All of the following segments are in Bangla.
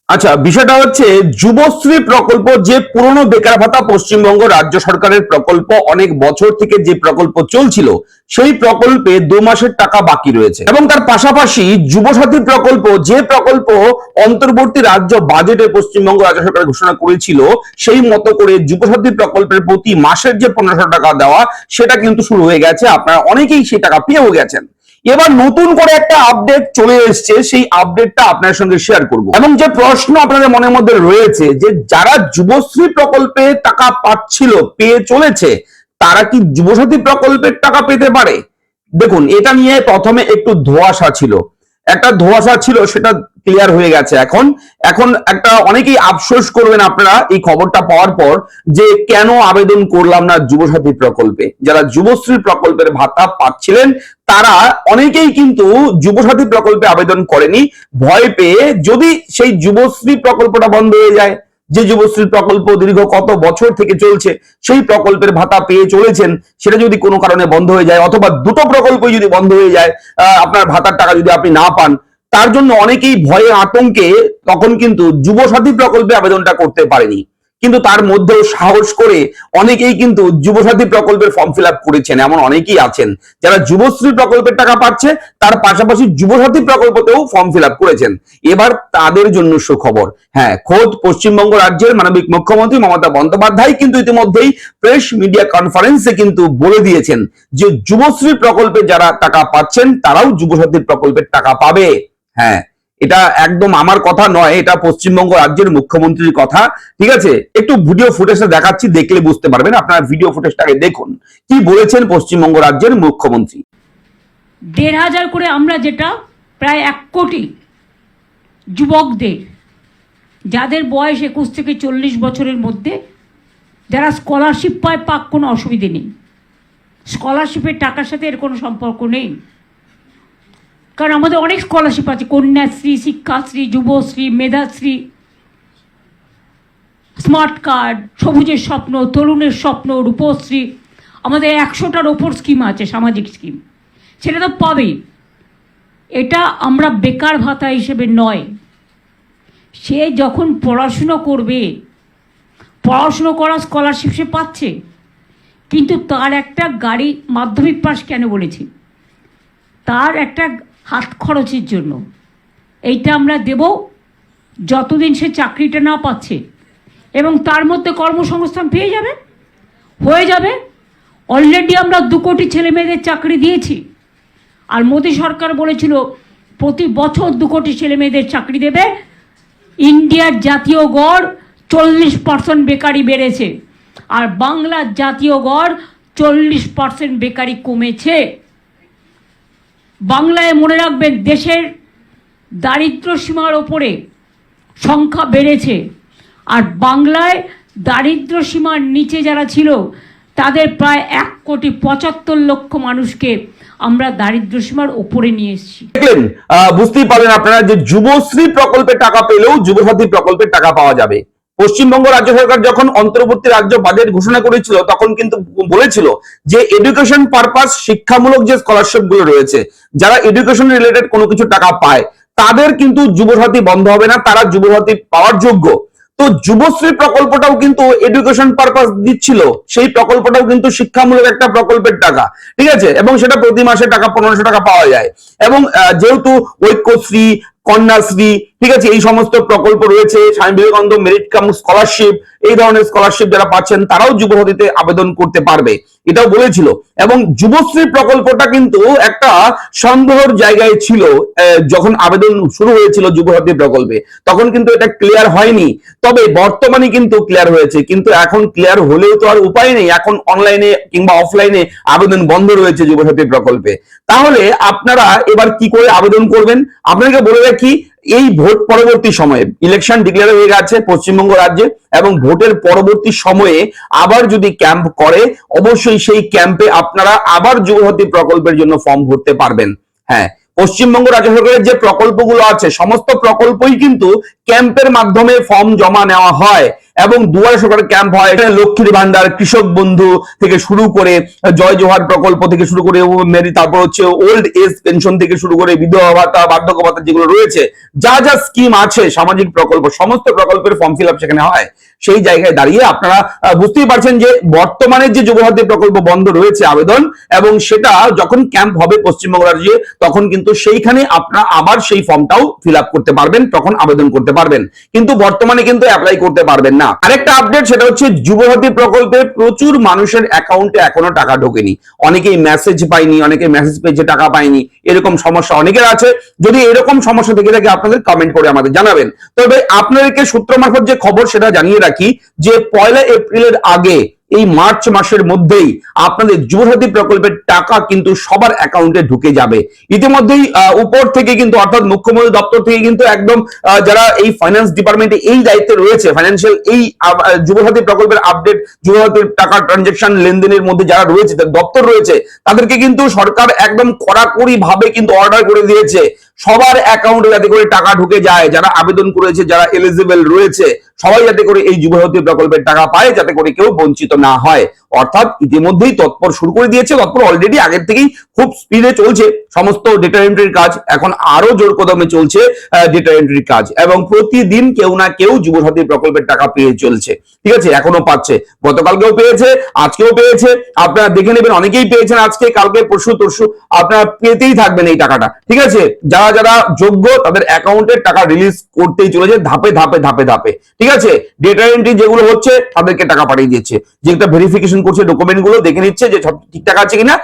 আচ্ছা, বিষয়টা হচ্ছে যুবশ্রী প্রকল্প, যে পুরনো বেকার ভাতা পশ্চিমবঙ্গ রাজ্য সরকারের প্রকল্প, অনেক বছর থেকে যে প্রকল্প চলছিল, সেই প্রকল্পে 2 মাসের টাকা বাকি রয়েছে। এবং তার পাশাপাশি যুবসাথী প্রকল্প, যে প্রকল্প অন্তর্বর্তী রাজ্য বাজেটে পশ্চিমবঙ্গ রাজ্য সরকার ঘোষণা করেছিল, সেই মতো করে যুবসাথী প্রকল্পের প্রতি মাসের যে 1500 টাকা দেওয়া, সেটা কিন্তু শুরু হয়ে গেছে। আপনারা অনেকেই সেই টাকা পেয়েও গেছেন। এবার নতুন করে একটা আপডেট চলে এসেছে, সেই আপডেটটা আপনার সঙ্গে শেয়ার করব। এবং যে প্রশ্ন আপনাদের মনের মধ্যে রয়েছে, যে যারা যুবশ্রী প্রকল্পে টাকা পাচ্ছিল, পেয়ে চলেছে, তারা কি যুবসাথী প্রকল্পের টাকা পেতে পারে? দেখুন, এটা নিয়ে প্রথমে একটু ধোঁয়াশা ছিল, সেটা ক্লিয়ার হয়ে গেছে। এখন এখন একটা অনেকেই আফসোস করবেন আপনারা এই খবরটা পাওয়ার পর, যে কেন আবেদন করলাম না যুবসাথী প্রকল্পে। যারা যুবশ্রী প্রকল্পের ভাতা পাচ্ছিলেন, তারা অনেকেই কিন্তু যুবসাথী প্রকল্পে আবেদন করেনি, ভয় পেয়ে। যদি সেই যুবশ্রী প্রকল্পটা বন্ধ হয়ে যায়, যে যুবশ্রী প্রকল্প দীর্ঘ কত বছর থেকে চলছে, সেই প্রকল্পের ভাতা পেয়ে চলেছেন, সেটা যদি কোনো কারণে বন্ধ হয়ে যায়, অথবা দুটো প্রকল্পই যদি বন্ধ হয়ে যায়, আপনার ভাতার টাকা যদি আপনি না পান, তার জন্য অনেকেই ভয়ে আতঙ্কে তখন কিন্তু যুবসাথী প্রকল্পে আবেদনটা করতে পারেনি। কিন্তু তার মধ্যেও সাহস করে অনেকেই কিন্তু যুবসাথী প্রকল্পের ফর্ম ফিল আপ করেছেন। এমন অনেকেই আছেন যারা যুবশ্রী প্রকল্পের টাকা পাচ্ছে, তার পাশাপাশি যুবসাথী প্রকল্পতেও ফর্ম ফিল আপ করেছেন। এবার তাদের জন্য সুখবর। হ্যাঁ, খোদ পশ্চিমবঙ্গ রাজ্যের মাননীয় মুখ্যমন্ত্রী মমতা বন্দ্যোপাধ্যায় কিন্তু ইতিমধ্যেই প্রেস মিডিয়া কনফারেন্সে কিন্তু বলে দিয়েছেন যে যুবশ্রী প্রকল্পে যারা টাকা পাচ্ছেন, তারাও যুবসাথী প্রকল্পের টাকা পাবে। হ্যাঁ, এটা একদম আমার কথা নয়, এটা পশ্চিমবঙ্গ রাজ্যের মুখ্যমন্ত্রীর কথা। ঠিক আছে, একটু ভিডিও ফুটেজটা দেখাচ্ছি, দেখলে বুঝতে পারবেন। আপনার ভিডিও ফুটেজটাকে দেখুন, কি বলেছেন পশ্চিমবঙ্গ রাজ্যের মুখ্যমন্ত্রী। 1,500 করে আমরা, যেটা প্রায় 1 কোটি যুবকদের, যাদের বয়স 21 থেকে 40 বছরের মধ্যে, যারা স্কলারশিপ পায়, পাক, কোনো অসুবিধে নেই। স্কলারশিপের টাকার সাথে এর কোনো সম্পর্ক নেই, কারণ আমাদের অনেক স্কলারশিপ আছে: কন্যাশ্রী, শিক্ষাশ্রী, যুবশ্রী, মেধাশ্রী, স্মার্ট কার্ড, সবুজের স্বপ্ন, তরুণের স্বপ্ন, রূপশ্রী। আমাদের 100টার ওপর স্কিম আছে, সামাজিক স্কিম, সেটা তো পাবেই। এটা আমরা বেকার ভাতা হিসেবে নয়। সে যখন পড়াশুনো করবে, পড়াশুনো করা স্কলারশিপ সে পাচ্ছে, কিন্তু তার একটা গাড়ি, মাধ্যমিক পাস কেন বলেছি, তার একটা হাত খরচের জন্য এইটা আমরা দেব যতদিন সে চাকরিটা না পাচ্ছে, এবং তার মধ্যে কর্মসংস্থান পেয়ে যাবে, হয়ে যাবে। অলরেডি আমরা 2 কোটি ছেলে মেয়েদের চাকরি দিয়েছি, আর মোদী সরকার বলেছিল প্রতি বছর 2 কোটি ছেলে মেয়েদের চাকরি দেবে। ইন্ডিয়ার জাতীয় গড় 40% বেকারি বেড়েছে, আর বাংলার জাতীয় গড় 40% বেকারি কমেছে। বাংলায় মনে রাখবেন, দেশের দারিদ্র সীমার ওপরে সংখ্যা বেড়েছে, আর বাংলায় দারিদ্র সীমার নিচে যারা ছিল, তাদের প্রায় 1,75,00,000 মানুষকে আমরা দারিদ্র সীমার ওপরে নিয়ে এসেছি। দেখলেন, বুঝতেই পারলেন আপনারা যে যুবশ্রী প্রকল্পের টাকা পেলেও যুবসাথী প্রকল্পের টাকা পাওয়া যাবে। পশ্চিমবঙ্গ রাজ্য সরকার যখন অন্তর্বর্তী রাজ্য বাজেট ঘোষণা করেছিল, তখন কিন্তু বলেছিল যে এডুকেশন পারপাস, শিক্ষামূলক যে স্কলারশিপ গুলো রয়েছে, যারা এডুকেশন রিলেটেড কোনো কিছু টাকা পায়, তাদের কিন্তু যুবসাথী বন্ধ হবে না, তারা যুবসাথী পাওয়ার যোগ্য। তো যুবশ্রী প্রকল্পটাও কিন্তু এডুকেশন পারপাস দিচ্ছিল, সেই প্রকল্পটাও কিন্তু শিক্ষামূলক একটা প্রকল্পের টাকা। ঠিক আছে, এবং সেটা প্রতি মাসে টাকা 1500 টাকা পাওয়া যায়। এবং যেহেতু ঐক্যশ্রী, কন্যাশ্রী, ঠিক আছে, এই সমস্ত প্রকল্প রয়েছে, Swami Vivekananda merit cum scholarship, এই ধরনের স্কলারশিপ যারা পাচ্ছেন, তারাও যুবসাথীতে আবেদন করতে পারবে, এটাও বলেছিল। এবং যুবশ্রী প্রকল্পটা কিন্তু একটা সন্দেহের জায়গায় ছিল যখন আবেদন শুরু হয়েছিল যুবসাথী প্রকল্পে, তখন কিন্তু এটা ক্লিয়ার হয়নি। তবে বর্তমানে কিন্তু ক্লিয়ার হয়েছে। কিন্তু এখন ক্লিয়ার হলেও তো আর উপায় নেই, এখন অনলাইনে কিংবা অফলাইনে আবেদন বন্ধ রয়েছে যুবসাথী প্রকল্পে। তাহলে আপনারা এবার কি করে আবেদন করবেন? আপনাকে বলে রাখি, এই ভোট পরবর্তী সময়ে, ইলেকশন ডিক্লেয়ার হয়ে গেছে পশ্চিমবঙ্গ রাজ্যে, এবং ভোটের পরবর্তী সময়ে আবার যদি ক্যাম্প করে, অবশ্যই সেই ক্যাম্পে আপনারা আবার যুবসাথী প্রকল্পের জন্য ফর্ম ভরতে পারবেন। হ্যাঁ, পশ্চিমবঙ্গ রাজ্য সরকারের যে প্রকল্পগুলো আছে, সমস্ত প্রকল্পই কিন্তু ক্যাম্পের মাধ্যমে ফর্ম জমা নেওয়া হয়। এবং দুয়ারে সরকারের ক্যাম্প হয়, এখানে লক্ষ্মীর ভান্ডার, কৃষক বন্ধু থেকে শুরু করে জয় জোহার প্রকল্প থেকে শুরু করে তারপর হচ্ছে ওল্ড এজ পেনশন থেকে শুরু করে বিধবা ভাতা, বার্ধক্য ভাতা যেগুলো রয়েছে, যা যা স্কিম আছে সামাজিক প্রকল্প, সমস্ত প্রকল্পের ফর্ম ফিল আপ সেখানে হয়। সেই জায়গায় দাঁড়িয়ে আপনারা বুঝতেই পারছেন যে বর্তমানে যে যুবসাথী প্রকল্প বন্ধ রয়েছে আবেদন, এবং সেটা যখন ক্যাম্প হবে পশ্চিমবঙ্গ রাজ্যে তখন কিন্তু সেইখানে আপনারা আবার সেই ফর্মটাও ফিল আপ করতে পারবেন, তখন আবেদন করতে পারবেন, কিন্তু বর্তমানে কিন্তু অ্যাপ্লাই করতে পারবেন না। আরেকটা আপডেট, সেটা হচ্ছে যুবসাথী প্রকল্পে প্রচুর মানুষের অ্যাকাউন্টে এখনো টাকা ঢোকেনি, অনেকেই মেসেজ পায়নি, অনেকে মেসেজ পেয়েছে টাকা পায়নি, এরকম সমস্যা অনেকের আছে। যদি এরকম সমস্যা থেকে থাকে আপনাদের কমেন্ট করে আমাদের জানাবেন। তবে আপনাদেরকে সূত্র মারফত যে খবর সেটা জানিয়ে রাখি যে 1 এপ্রিলের আগে এই মার্চ মাসের মধ্যেই আপনাদের যুবসাথী প্রকল্পের টাকা কিন্তু সবার অ্যাকাউন্টে ঢুকে যাবে। ইতিমধ্যেই উপর থেকে কিন্তু অর্থাৎ মুখ্যমন্ত্রী দপ্তর থেকে কিন্তু একদম যারা এই ফাইন্যান্স ডিপার্টমেন্টে এই দায়িত্বে রয়েছে, ফাইন্যান্সিয়াল এই যুবসাথী প্রকল্পের আপডেট, যুবসাথীর টাকা ট্রানজেকশন লেনদেনের মধ্যে যারা রয়েছে, দপ্তর রয়েছে, তাদেরকে কিন্তু সরকার একদম কড়াকড়ি ভাবে কিন্তু অর্ডার করে দিয়েছে সবার অ্যাকাউন্টে যাতে করে টাকা ঢুকে যায়, যারা আবেদন করেছে, যারা এলিজিবল রয়েছে, সবাই যাতে করে এই যুবসাথী প্রকল্পের টাকা পায়, যাতে করে কেউ বঞ্চিত না হয়। অর্থাৎ ইতিমধ্যেই তৎপর শুরু করে দিয়েছে, তৎপর অলরেডি আগের থেকেই খুব স্পিডে চলছে সমস্ত ডেটা এন্ট্রির কাজ, এখন আরো জোর কদমে চলছে ডেটা এন্ট্রির কাজ, এবং প্রতিদিন কেউ না কেউ যুবসাথী প্রকল্পের টাকা পেয়ে চলছে। ঠিক আছে, এখনো পাচ্ছে, গতকালকেও পেয়েছে, আজকেও পেয়েছে, আপনারা দেখে নেবেন, অনেকেই পেয়েছেন আজকে, কালকে, পরশু তরশু, আপনারা পেতেই থাকবেন এই টাকাটা। ঠিক আছে, যারা যারা যোগ্য তাদের অ্যাকাউন্টে টাকা রিলিজ করতেই চলেছে ধাপে ধাপে ধাপে ধাপে। ঠিক আছে, ডেটা এন্ট্রি যেগুলো হচ্ছে তাদেরকে টাকা পাঠিয়ে দিচ্ছে, যেটা ভেরিফিকেশন করছে, ডকুমেন্ট গুলো দেখে নিচ্ছে যে সব ঠিকঠাক আছে কিনা,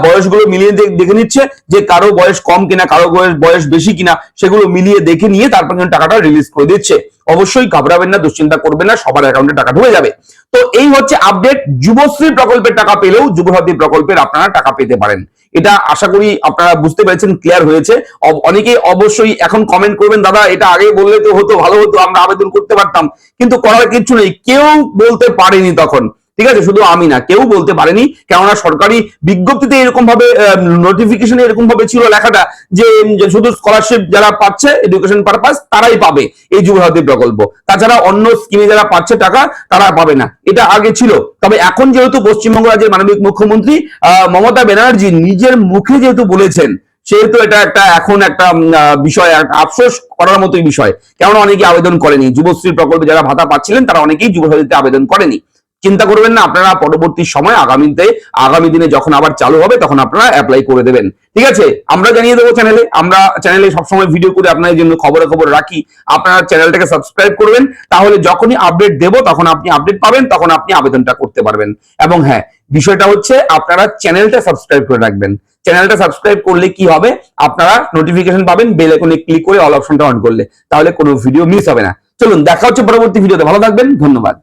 বয়সগুলো মিলিয়ে দেখে নিচ্ছে যে কারো বয়স কম কিনা, কারো বয়স বেশি কিনা, সেগুলো মিলিয়ে দেখে নিয়ে তারপর টাকাটা রিলিজ করে দিচ্ছে। অবশ্যই ঘাবড়াবেন না, দুশ্চিন্তা করবেন না, সবার অ্যাকাউন্টে টাকা ঢুকে যাবে। তো এই হচ্ছে আপডেট, যুবশ্রী প্রকল্পের টাকা পেলেও যুবসাথী প্রকল্পের আপনারা টাকা পেতে পারেন। এটা আশা করি আপনারা বুঝতে পেরেছেন, ক্লিয়ার হয়েছে। অনেকেই অবশ্যই এখন কমেন্ট করবেন, দাদা এটা আগে বললে তো হতো, ভালো হতো, আমরা আবেদন করতে পারতাম, কিন্তু করার কিছু নেই, কেউ বলতে পারেনি তখন। ঠিক আছে, শুধু আমি না, কেউ বলতে পারেনি, কেননা সরকারি বিজ্ঞপ্তিতে এরকম ভাবে নোটিফিকেশনে এরকম ভাবে ছিল লেখাটা যে শুধু স্কলারশিপ যারা পাচ্ছে এডুকেশন পারপাস তারাই পাবে এই যুবসাথী প্রকল্প, তাছাড়া অন্য স্কিমে যারা পাচ্ছে টাকা তারা পাবে না, এটা আগে ছিল। তবে এখন যেহেতু পশ্চিমবঙ্গ রাজ্যের মাননীয় মুখ্যমন্ত্রী মমতা ব্যানার্জি নিজের মুখে যেহেতু বলেছেন, সেহেতু এটা এখন একটা বিষয়, আফসোস করার মতোই বিষয়, কেননা অনেকে আবেদন করেনি, যুবশ্রী প্রকল্পে যারা ভাতা পাচ্ছিলেন তারা অনেকেই যুবসাথীতে আবেদন করেনি। চিন্তা করবেন না, আপনারা পরবর্তী সময় আগামী দিনে যখন আবার চালু হবে তখন আপনারা অ্যাপ্লাই করে দেবেন। ঠিক আছে, আমরা জানিয়ে দেবো চ্যানেলে, আমরা চ্যানেলে সবসময় ভিডিও করে আপনাদের জন্য খবর রাখি, আপনারা চ্যানেলটাকে সাবস্ক্রাইব করবেন, তাহলে যখনই আপডেট দেবো তখন আপনি আপডেট পাবেন, তখন আপনি আবেদনটা করতে পারবেন। এবং হ্যাঁ, বিষয়টা হচ্ছে আপনারা চ্যানেলটা সাবস্ক্রাইব করে রাখবেন। চ্যানেলটা সাবস্ক্রাইব করলে কি হবে, আপনারা নোটিফিকেশন পাবেন বেল আইকনে ক্লিক করে অল অপশনটা অন করলে, তাহলে কোনো ভিডিও মিস হবে না। চলুন দেখা হচ্ছে পরবর্তী ভিডিওতে, ভালো থাকবেন, ধন্যবাদ।